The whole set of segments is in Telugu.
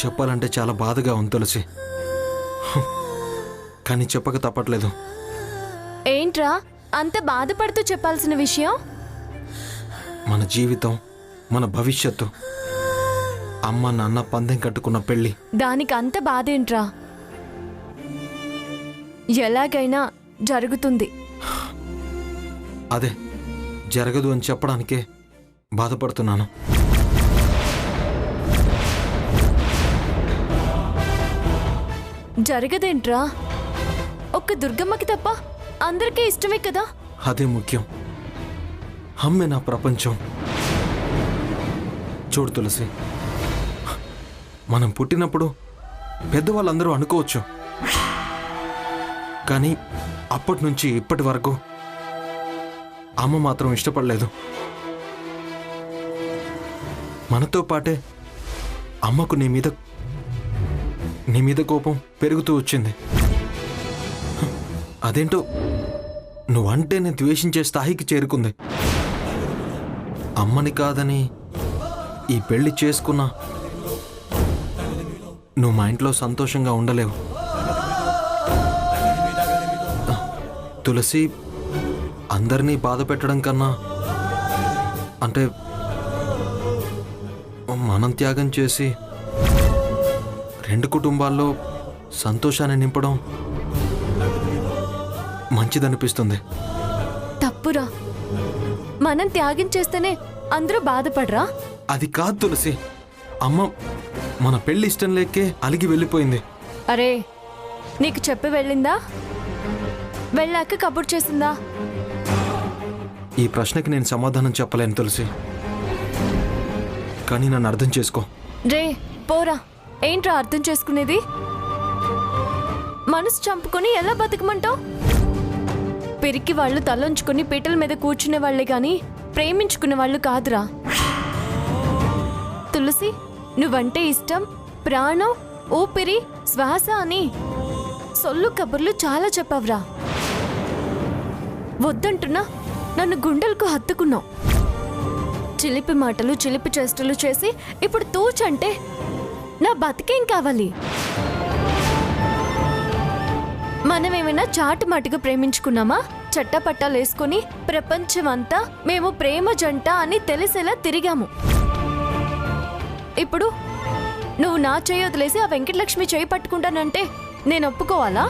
చెప్పాలంటే చాలా బాధగా ఉంది తులసి. కానీ చెప్పక తప్పట్లేదు. ఏంట్రా అంత బాధపడుతూ చెప్పాల్సిన విషయం? మన జీవితం, మన భవిష్యత్తు, అమ్మ నాన్న పందెం కట్టుకున్న పెళ్లి. దానికి అంత బాధేంట్రా? ఎలాగైనా జరుగుతుంది. అదే జరగదు అని చెప్పడానికే బాధపడుతున్నాను. జరగదేంట్రా? ఒక్క దుర్గమ్మకి తప్ప అందరికీ ఇష్టమే కదా. అదే ముఖ్యం. అమ్మే నా ప్రపంచం. చూడు తులసి, మనం పుట్టినప్పుడు పెద్దవాళ్ళందరూ అనుకోవచ్చు, కానీ అప్పటి నుంచి ఇప్పటి వరకు అమ్మ మాత్రం ఇష్టపడలేదు. మనతో పాటే అమ్మకు నీ మీద కోపం పెరుగుతూ వచ్చింది. అదేంటో నువ్వంటే నేను ద్వేషించే స్థాయికి చేరుకుంది. అమ్మని కాదని ఈ పెళ్లి చేసుకున్నా నువ్వు మా ఇంట్లో సంతోషంగా ఉండలేవు. తులసి, అందరినీ బాధ పెట్టడం కన్నా అంటే మనం త్యాగం చేసి రెండు కుటుంబాల్లో సంతోషాన్ని నింపడం మంచిదనిపిస్తుంది. తప్పురా. మనం త్యాగం చేస్తేనే అందరూ బాధపడరా? అది కాదు తులసి. అమ్మ మన పెళ్లి ఇష్టం లేకే అలిగి వెళ్ళిపోయింది. అరే, నీకు చెప్పి వెళ్ళిందా? వెళ్ళాక కబుర్ చేసిందా? ఈ ప్రశ్నకి నేను సమాధానం చెప్పలేను తులసి, కానీ నన్ను అర్థం చేసుకో. రే పోరా. ఏంట్రా అర్థం చేసుకునేది? మనసు చంపుకొని ఎలా బతకమంటావు? పెరికి వాళ్ళు తలంచుకొని పీటల మీద కూర్చునే వాళ్ళే గాని ప్రేమించుకునే వాళ్ళు కాదురా. తులసి, నువ్వంటే ఇష్టం, ప్రాణం, ఊపిరి, శ్వాస అని సొల్లు కబుర్లు చాలా చెప్పావురా. వద్దంటున్నా నన్ను గుండెలకు హత్తుకున్నావు. చిలిపి మాటలు, చిలిపి చేష్టలు చేసి ఇప్పుడు తూచంటే నా బతికేం కావాలి? మనమేమైనా చాటుమాటుగా ప్రేమించుకున్నామా? చట్టపట్టాలు వేసుకుని ప్రపంచమంతా మేము ప్రేమ జంట అని తెలిసేలా తిరిగాము. ఇప్పుడు నువ్వు నా చేయి వదిలేసి ఆ వెంకటలక్ష్మి చేయి పట్టుకుంటానంటే నేను ఒప్పుకోవాలా?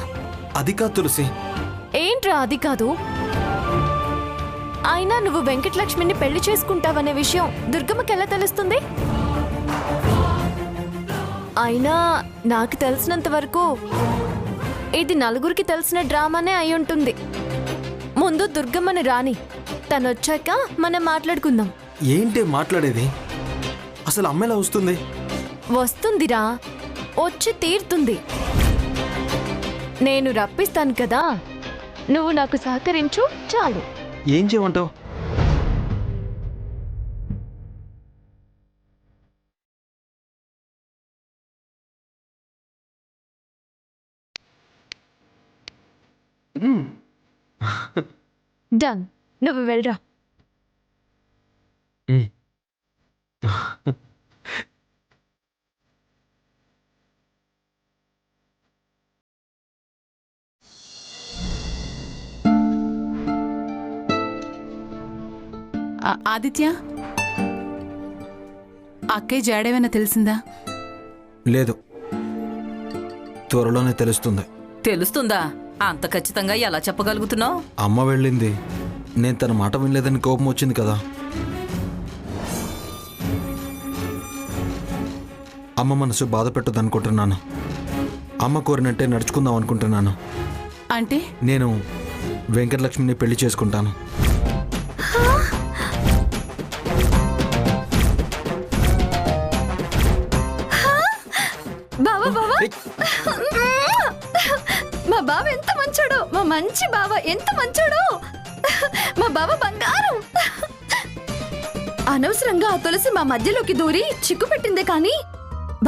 అది కాదు తులసి. ఏంట్రా అది కాదు? అయినా నువ్వు వెంకటలక్ష్మిని పెళ్లి చేసుకుంటావనే విషయం దుర్గమ్మకి ఎలా తెలుస్తుంది? అయినా నాకు తెలిసినంత వరకు ఇది నలుగురికి తెలిసిన డ్రామానే అయి ఉంటుంది. ముందు దుర్గమ్మని రాని, తనొచ్చాక మనం మాట్లాడుకుందాం. ఏంటి మాట్లాడేది? అసలు అమ్మ ఎలా వస్తుంది? వస్తుందిరా, వచ్చి తీరుతుంది. నేను రప్పిస్తాను కదా, నువ్వు నాకు సహకరించు చాలు. ఏం చేయమంటావు? డన్, నువ్వు వెళ్ళరా. ఆదిత్య, అక్కయ్య జాడేమైనా తెలిసిందా? లేదు, త్వరలోనే తెలుస్తుంది. తెలుస్తుందా? అంత ఖచ్చితంగా ఎలా చెప్పగలుగుతున్నావు? అమ్మ వెళ్ళింది, నేను తన మాట వినలేదని కోపం వచ్చింది కదా. అమ్మ మనసు బాధ పెట్టదు అనుకుంటున్నాను. అమ్మ కోరినట్టే నడుచుకుందాం అనుకుంటున్నాను. అంటే నేను వెంకటలక్ష్మిని పెళ్లి చేసుకుంటాను. బావా బావా, మా బావ ఎంత మంచోడు, మా మంచి బావ ఎంత మంచోడు, మా బావ బంగారం. అనవసరంగా ఆ తులసి మా మధ్యలోకి దూరి చిక్కు పెట్టిందే కానీ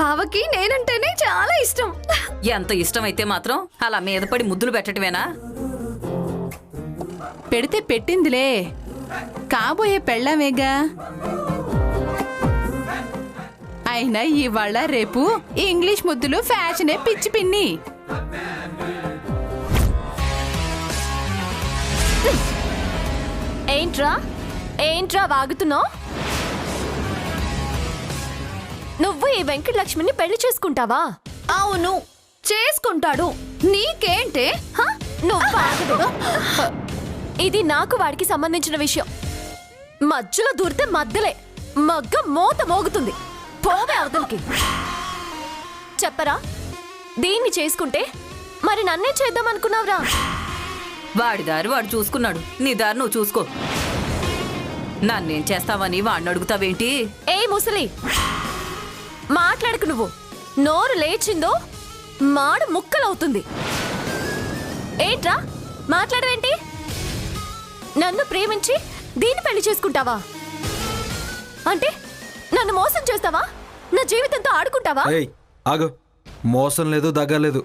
బావకి నేనంటేనే చాలా ఇష్టం. ఎంత ఇష్టమైతే మాత్రం అలా మీద పడి ముద్దులు పెట్టటమేనా? పెడితే పెట్టిందిలే, కాబోయే పెళ్ళామేగా. అయినా ఇవాళ రేపు ఇంగ్లీష్ ముద్దులు ఫ్యాషనే పిచ్చి పిన్ని. ఏంట్రా వాగుతున్నావు? నువ్వు ఈ వెంకటలక్ష్మిని పెళ్లి చేసుకుంటావా? అవును, చేసుకుంటాడు. నీకేంటే? నువ్వు ఆగదు. ఇది నాకు వాడికి సంబంధించిన విషయం. మధ్యలో దూరితే మధ్యలే మగ్గ మోత మోగుతుంది. పోవే అవతలికి. చెప్పరా, దీన్ని చేసుకుంటే మరి నన్నే చేద్దాం అనుకున్నావురా? వాడి దారి వాడు చూసుకున్నాడు, నీ దారి నువ్వు చూసుకో. నన్నేం చేస్తావని వాడిని అడుగుతావేంటి? ఏ ముసలి, మాట్లాడకు. నువ్వు నోరు లేచిందో మాడు ముక్కలవుతుంది. ఏంట్రా మాట్లాడవేంటి? నన్ను ప్రేమించి దీన్ని పెళ్లి చేసుకుంటావా? అంటే నన్ను మోసం చేస్తావా? నా జీవితంతో ఆడుకుంటావా? ఏయ్ ఆగు, మోసం లేదు దగ్గలేదు.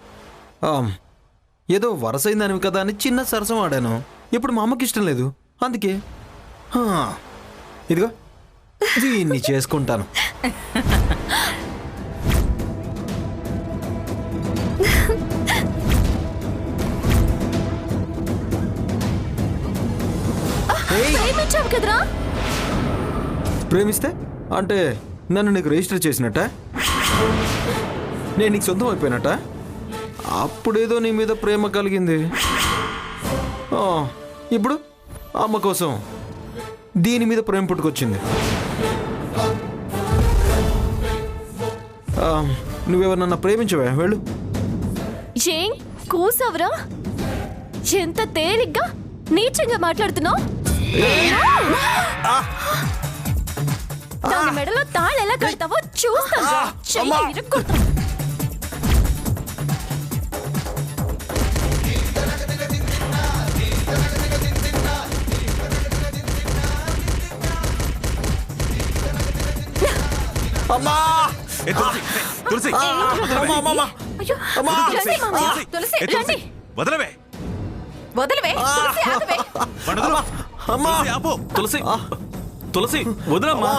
ఏదో వరసైందానివి కదా అని చిన్న సరసం ఆడాను. ఇప్పుడు మా అమ్మకి ఇష్టం లేదు, అందుకే ఇదిగో దీన్ని చేసుకుంటాను. ప్రేమించావు కదరా? ప్రేమిస్తే అంటే నన్ను నీకు రిజిస్టర్ చేసినట్ట? నేను నీకు సొంతం అయిపోయినట్ట? అప్పుడేదో నీ మీద ప్రేమ కలిగింది. ఇప్పుడు అమ్మ కోసం దీని మీద ప్రేమ పుట్టుకొచ్చింది. నువ్వెవరన్నా ప్రేమించవే? వెళ్ళు. ఏం కూసవరా? ఎంత తేలిగ్గా నీచంగా మాట్లాడుతున్నావు? దాని మెడలో తాళ్ ఎలా కడతావో చూస్తాను. తులసి వదలవే. వదలవే. తులసి తులసి వదలమ్మా.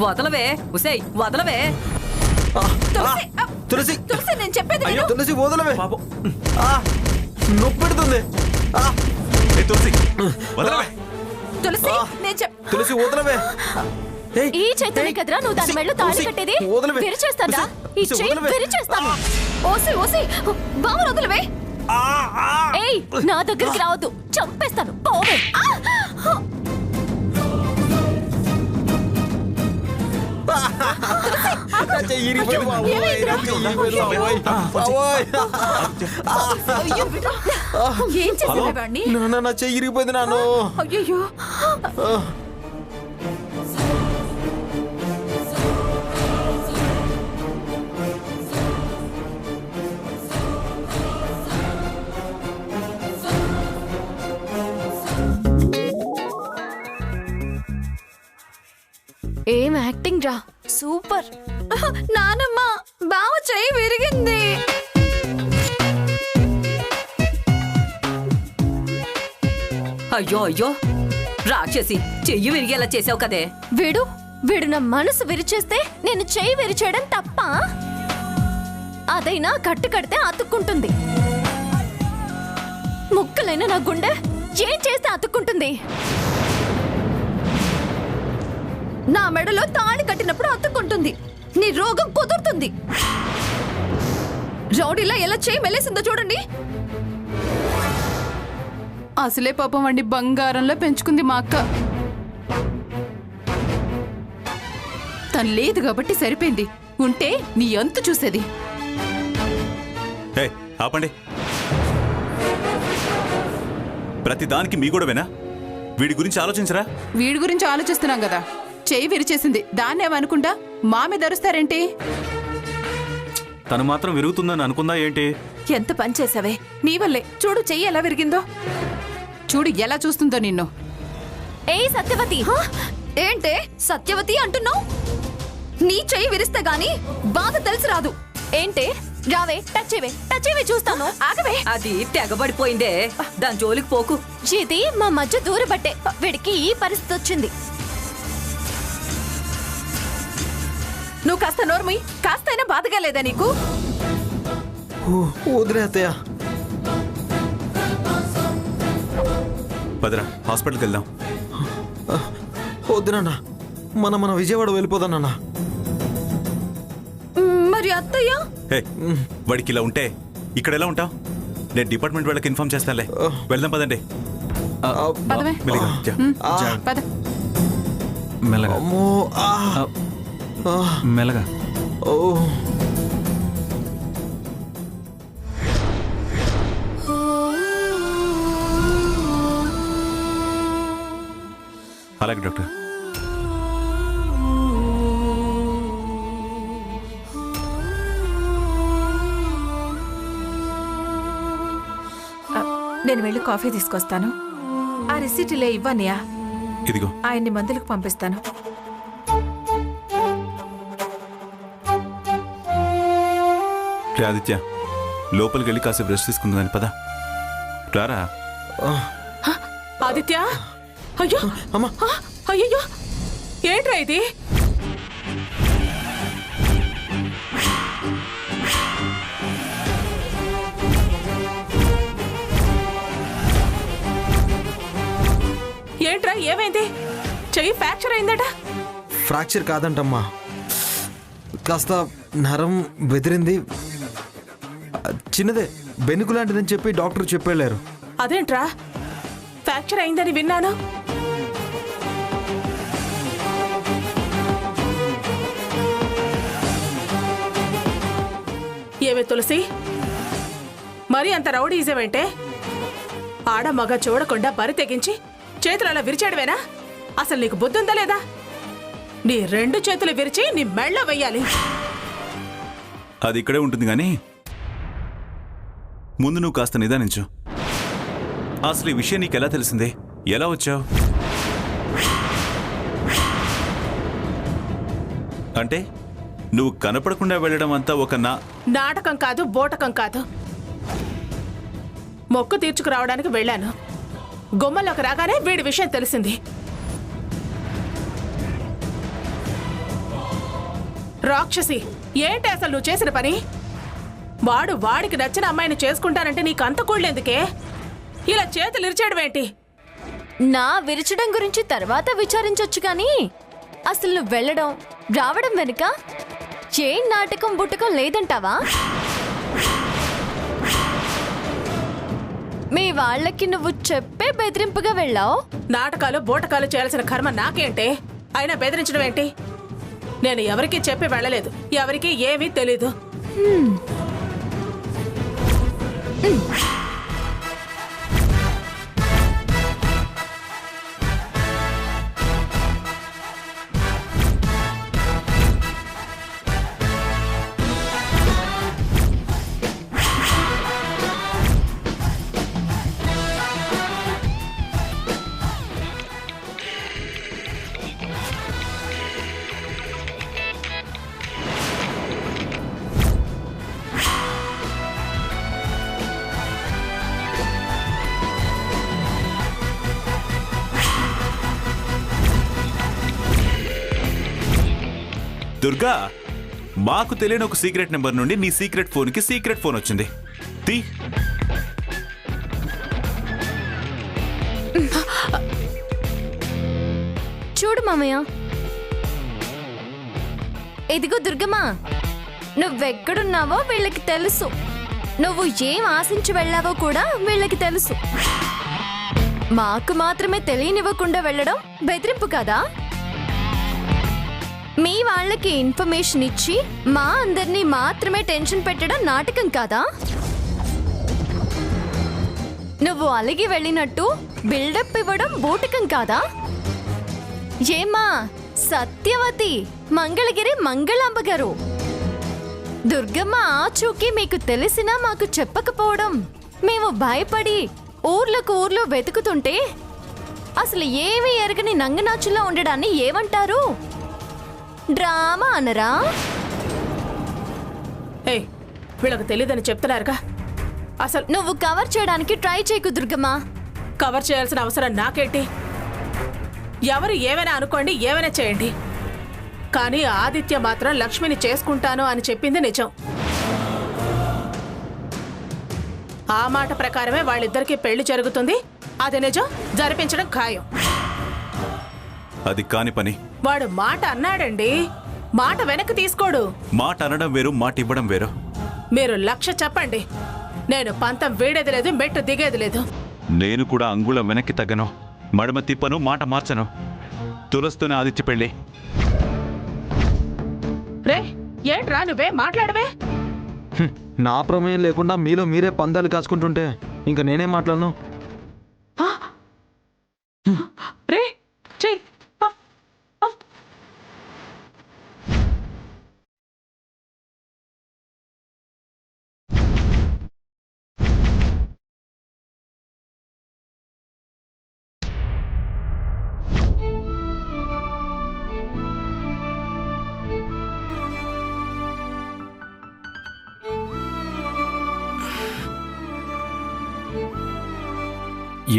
వదలవే ఉసేయ్, వదలవే. తులసి తులసి నేను చెప్పేది విను. తులసి వదలవే, నొప్పి పెడుతుంది. తులసి వదలవే. తులసి నేను తులసి వదలవే. ఈ చేతులే కదరా నువ్వు దాని మెడలో తాళి కట్టేది? విరిచేస్తాడా? ఈ చేయి విరిచేస్తాను. ఓసి ఓసి బావు వదలవే. ఏయ్, నా దగ్గరికి రావద్దు, చంపేస్తాను. పోవే. ఏం చేసేవాడిని? నా చెయ్యి ఇరిగిపోయింది నాను. అయ్యో ఏం యాక్టింగ్ రా, సూపర్. నానమ్మ, బావ చెయ్యి విరిగింది. అయ్యో అయ్యో రాక్షసి, చెయ్యి విరిగేలా చేసావు కదే. వీడు నా మనసు విరిచేస్తే నేను చెయ్యి విరిచేయడం తప్ప? అదైనా కట్టు కడితే అతుక్కుంటుంది. ముక్కలైన నా గుండె ఏం చేస్తే అతుక్కుంటుంది? నా మెడలో తాళి కట్టినప్పుడు అతుక్కుంటుంది. నీ రోగం కుదురుతుంది. రౌడీలా ఎలా చేయి మెల్లేసిందో చూడండి. అసలే పాపం వండి బంగారంలో పెంచుకుంది మా అక్క. తను లేదు కాబట్టి సరిపోయింది, ఉంటే నీ అంతు చూసేది. ఆపండి. ప్రతి దానికి మీ గొడవేనా? వీడి గురించి ఆలోచించరా? వీడి గురించి ఆలోచిస్తున్నాం కదా. చెయ్యి విరిచేసింది, దాన్ని ఏమనుకుంటా మా మీద అరుస్తారేంటి? తను మాత్రం విరుగుతుందని అనుకుందా ఏంటి? ఎంత పని చేసావే, నీ వల్లే. చూడు చెయ్యి ఎలా విరిగిందో. చూడు ఎలా చూస్తుందో నిన్ను. ఏయ్ సత్యవతి, ఏంటే సత్యవతి అంటున్నావు? నీ చెయ్యి విరిస్తే గాని బాధ తెలిసి రాదు. ఏంటే? రావే, టచ్ చేయవే చూస్తాను. ఆగవే. అది తెగబడిపోయిందే, దాని జోలికి పోకు. ఇది మా మధ్య దూరబట్టే వీడికి ఈ పరిస్థితి వచ్చింది. నువ్వు కాస్త నోర్మి, కాస్తైనా బాధగా లేదా నీకు? వదిలే అత్తయ్య. పదరా హాస్పిటల్కి వెళ్దాం. వద్దు నాన్న, మన విజయవాడ వెళ్ళిపోదాం నాన్న. మరి అత్తయ్య? హే, వాడికి ఇలా ఉంటే ఇక్కడ ఎలా ఉంటావు? నేను డిపార్ట్మెంట్ వాళ్ళకి ఇన్ఫార్మ్ చేస్తానులే. వెళ్దాం పదండి. పదవే. మెల్లిగా, జా. పద. మెల్లగా అమ్మో, మెల్లగా. ఓ. అలాగే డాక్టర్. నేను వెళ్ళి కాఫీ తీసుకొస్తాను. ఆ రిసీట్ ఇలా ఇవ్వనియా, ఇదిగో. ఆయన్ని మందులకు పంపిస్తాను. రే ఆదిత్య, లోపలికి వెళ్ళి కాసేపు రెస్ట్ తీసుకుందని పద. రారా. ఆదిత్య, అయ్యో అమ్మా. అయ్యో, ఏంట్రా ఇది? ఏంట్రా, ఏమైంది? చెయ్యి ఫ్రాక్చర్ అయిందట. ఫ్రాక్చర్ కాదంటమ్మా, కాస్త నరం బెదిరింది. చిన్నదే, బెనుకు లాంటిదని చెప్పి డాక్టర్ చెప్పేళ్ళారు. అదేంట్రా, ఫ్రాక్చర్ అయిందని విన్నాను. ఏమే తులసి, మరి అంత రౌడీజమేంటే? ఆడ మగ చూడకుండా బరి తెగించి చేతులు అలా విరిచాడువేనా? అసలు నీకు బుద్ధుందా లేదా? నీ 2 చేతులు విరిచి నీ మెళ్ళ వెయ్యాలి. అది ఇక్కడే ఉంటుంది కానీ ముందు నువ్వు కాస్త నిదానించు. అసలు ఈ విషయం నీకు ఎలా తెలిసింది? ఎలా వచ్చావు? అంటే నువ్వు కనపడకుండా వెళ్ళడం అంతా ఒక నాటకం కాదు, బోటకం కాదు. మొక్కు తీర్చుకురావడానికి వెళ్ళాను. గుమ్మలోకి రాగానే వీడి విషయం తెలిసింది. రాక్షసి, ఏంటి అసలు నువ్వు చేసిన పని? వాడికి నచ్చిన అమ్మాయిని చేసుకుంటానంటే నీకు అంత కూడలేందుకే? ఇలా చేతులు ఇరిచేయడమేంటి? నా విరచడం గురించి తర్వాత విచారించొచ్చు కానీ అసలు నువ్వు వెళ్ళడం రావడం వెనుక ఏం నాటకం బుట్టకం లేదంటావా? మీ వాళ్ళకి నువ్వు చెప్పే బెదిరింపుగా వెళ్ళావు. నాటకాలు బోటకాలు చేయాల్సిన కర్మ నాకేంటే? అయినా బెదిరించడం ఏంటి? నేను ఎవరికీ చెప్పి వెళ్ళలేదు, ఎవరికీ ఏమీ తెలీదు. దుర్గా, మాకు తెలియని ఒక సీక్రెట్ నెంబర్ నుండి నీ సీక్రెట్ ఫోన్కి సీక్రెట్ ఫోన్ వచ్చింది. తీ. చూడు మామయ్య, ఇదిగో దుర్గమ్మా, నువ్వెక్కడున్నావో వీళ్ళకి తెలుసు. నువ్వు ఏం ఆశించి వెళ్ళావో కూడా వీళ్ళకి తెలుసు. మాకు మాత్రమే తెలియనివ్వకుండా వెళ్ళడం బెదిరింపు కదా? మీ వాళ్ళకి ఇన్ఫర్మేషన్ ఇచ్చి మా అందరినీ మాత్రమే టెన్షన్ పెట్టడం నాటకం కాదా? నువ్వు అలిగి వెళ్ళినట్టు బిల్డప్ ఇవ్వడం బూటకం కాదా? ఏమా సత్యవతి, మంగళగిరి మంగళాంబ గారు, దుర్గమ్మ ఆచూకీ మీకు తెలిసినా మాకు చెప్పకపోవడం, మేము భయపడి ఊర్లో వెతుకుతుంటే అసలు ఏమీ ఎరగని నంగనాచుల్లో ఉండడాన్ని ఏమంటారు? డ్రామా అనరా? వీళ్ళకి తెలియదని చెప్తున్నారుగా. అసలు నువ్వు కవర్ చేయడానికి ట్రై చేయకు దుర్గమ్మ. కవర్ చేయాల్సిన అవసరం నాకేంటి? ఎవరు ఏమైనా అనుకోండి, ఏమైనా చేయండి. కానీ ఆదిత్య మాత్రం లక్ష్మిని చేసుకుంటాను అని చెప్పింది నిజం. ఆ మాట ప్రకారమే వాళ్ళిద్దరికీ పెళ్లి జరుగుతుంది. అది నిజం, జరిపించడం ఖాయం. అది కాని పని. వాడు మాట అన్నాడండి, మాట వెనక్కి తీసుకోడు. మాట అనడం వేరు, మాట ఇవ్వడం వేరు. మీరు 1,00,000 చెప్పండి, నేను పంతం వీడేది లేదు, మెట్టు దిగేది లేదు. నేను కూడా అంగుళం వెనక్కి తగ్గను, మడమ తిప్పను, మాట మార్చను. తులస్తూనే ఆదిత్య పెళ్ళి. రే ఏంట్రా నువ్వే మాట్లాడవే? నా ప్రమేయం లేకుండా మీలో మీరే పందాలు కాచుకుంటుంటే ఇంకా నేనేం మాట్లాడను. రే చెయ్.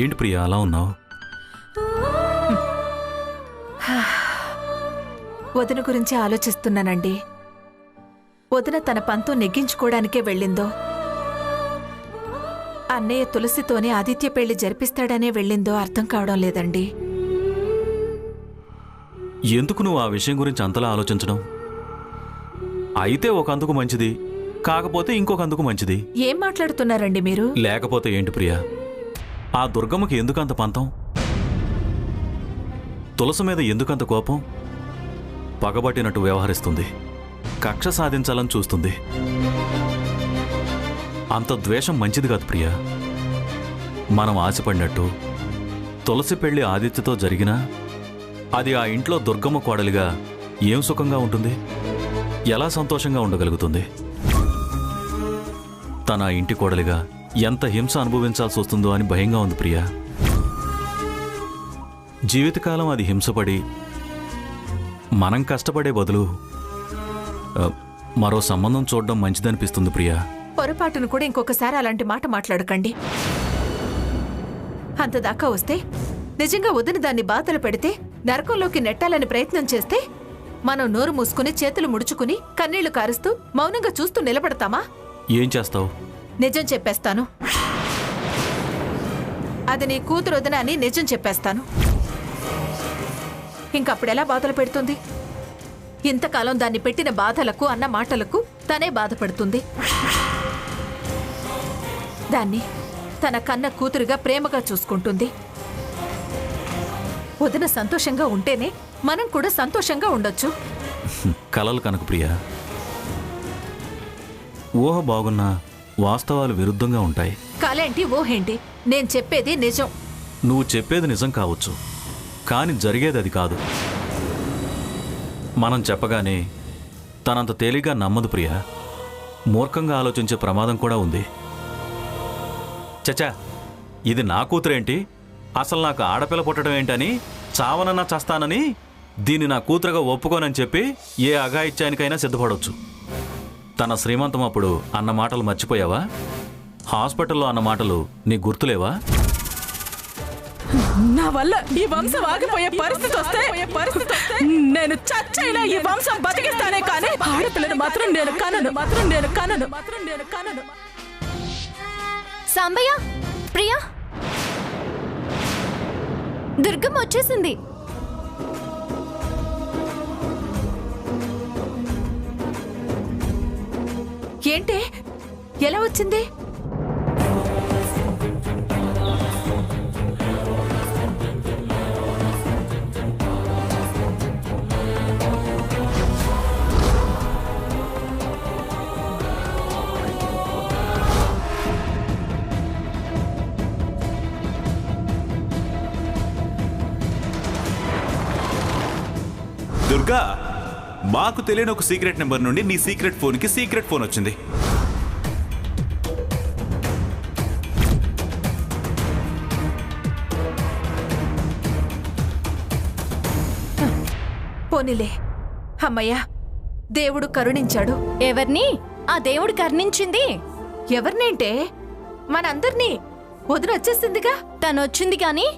ఏంటి ప్రియా అలా ఉన్నావు? వదిన గురించి ఆలోచిస్తున్నానండి. వదిన తన పంతం నెగ్గించుకోవడానికే వెళ్ళిందో, అన్నయ్య తులసితోనే ఆదిత్య పెళ్లి జరిపిస్తాడనే వెళ్ళిందో అర్థం కావడం లేదండి. ఎందుకు నువ్వు ఆ విషయం గురించి అంతలా ఆలోచించడం? అయితే ఒక అందుకు మంచిది, కాకపోతే ఇంకొక అందుకు మంచిది. ఏం మాట్లాడుతున్నారండి మీరు? లేకపోతే ఏంటి ప్రియా, ఆ దుర్గమ్మకి ఎందుకంత పంతం? తులసి మీద ఎందుకంత కోపం? పగబట్టినట్టు వ్యవహరిస్తుంది, కక్ష సాధించాలని చూస్తుంది. అంత ద్వేషం మంచిది కాదు ప్రియా. మనం ఆశపడినట్టు తులసి పెళ్లి ఆదిత్యతో జరిగినా అది ఆ ఇంట్లో దుర్గమ్మ కోడలిగా ఏం సుఖంగా ఉంటుంది? ఎలా సంతోషంగా ఉండగలుగుతుంది? తన ఇంటి కోడలిగా ఎంత హింస అనుభవించాల్సి వస్తుందో అని భయంగా ఉంది ప్రియా. జీవితకాలం అది హింసపడి మనం కష్టపడే బదులు మరో సంబంధం చూడడం మంచిదనిపిస్తుంది ప్రియా. పొరపాటును కూడా ఇంకొకసారి అలాంటి మాట మాట్లాడకండి. అంతదాకా వస్తే, నిజంగా వదిన దాన్ని బాధలు పెడితే, నరకంలోకి నెట్టాలని ప్రయత్నం చేస్తే మనం నోరు మూసుకుని చేతులు ముడుచుకుని కన్నీళ్లు కారుస్తూ మౌనంగా చూస్తూ నిలబడతామా? ఏం చేస్తావు? నిజం చెప్పేస్తాను. అది నీ కూతురు వదిన అని నిజం చెప్పేస్తాను. ఇంకప్పుడెలా బాధలు పెడుతుంది? ఇంతకాలం దాన్ని పెట్టిన బాధలకు అన్న మాటలకు తనే బాధపడుతుంది. దాన్ని తన కన్న కూతురుగా ప్రేమగా చూసుకుంటుంది. వదిన సంతోషంగా ఉంటేనే మనం కూడా సంతోషంగా ఉండొచ్చు. కలలు కనకు ప్రియా. ఊహ బాగున్నా వాస్తవాలు విరుద్ధంగా ఉంటాయి. కలేంటి ఊహేంటి? నేను చెప్పేది నిజం. నువ్వు చెప్పేది నిజం కావచ్చు, కానీ జరిగేది అది కాదు. మనం చెప్పగానే తనంత తేలిగ్గా నమ్మదు ప్రియా. మూర్ఖంగా ఆలోచించే ప్రమాదం కూడా ఉంది. చచా, ఇది నా కూతురేంటి, అసలు నాకు ఆడపిల్ల పుట్టడం ఏంటని, చావనన్నా చస్తానని దీన్ని నా కూతురుగా ఒప్పుకోనని చెప్పి ఏ అఘాయిత్యానికైనా సిద్ధపడవచ్చు. తన శ్రీమంతం అప్పుడు అన్న మాటలు మర్చిపోయావా? హాస్పిటల్లో అన్న మాటలు నీకు గుర్తులేవా? నా వల్ల ఈ వంశం ఆగిపోయే పరిస్థితి వస్తే నేను చచ్చైనా ఈ వంశం బతికిస్తానే కానీ ఆడపిల్లని మాత్రం నేను కనను. సాంబయ్య, ప్రియా, దుర్గమ్మ వచ్చేసింది. ఏంటే, ఎలా వచ్చింది? దుర్గా, మాకు తెలియని ఒక సీక్రెట్ నెంబర్ నుండి నీ సీక్రెట్ ఫోన్కి సీక్రెట్ ఫోన్ వచ్చింది. పోనీలే, అమ్మయ్యా, దేవుడు కరుణించాడు. ఎవరిని ఆ దేవుడు కర్ణించింది? ఎవరినేంటే, మనందర్నీ. వదిన వచ్చేసిందిగా. తనొచ్చింది కాని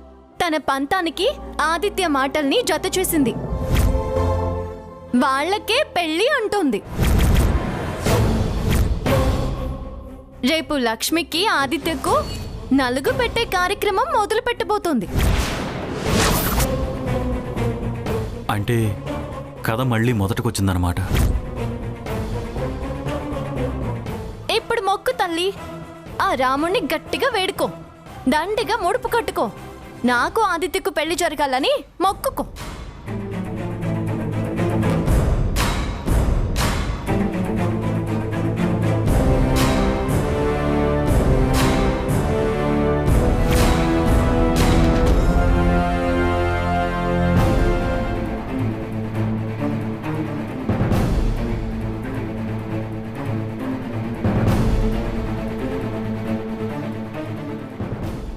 తన పంతానికి ఆదిత్య మాటల్ని జత చేసింది. వాళ్ళకే పెళ్ళి అంటుంది. రేపు లక్ష్మికి ఆదిత్యకు నలుగు పెట్టే కార్యక్రమం మొదలు పెట్టబోతోంది. అంటే కథ మళ్ళీ మొదటకొచ్చిందనమాట. ఇప్పుడు మొక్కు తల్లి, ఆ రాముణ్ణి గట్టిగా వేడుకో, దండిగా ముడుపు కట్టుకో, నాకు ఆదిత్యకు పెళ్లి జరగాలని మొక్కుకో.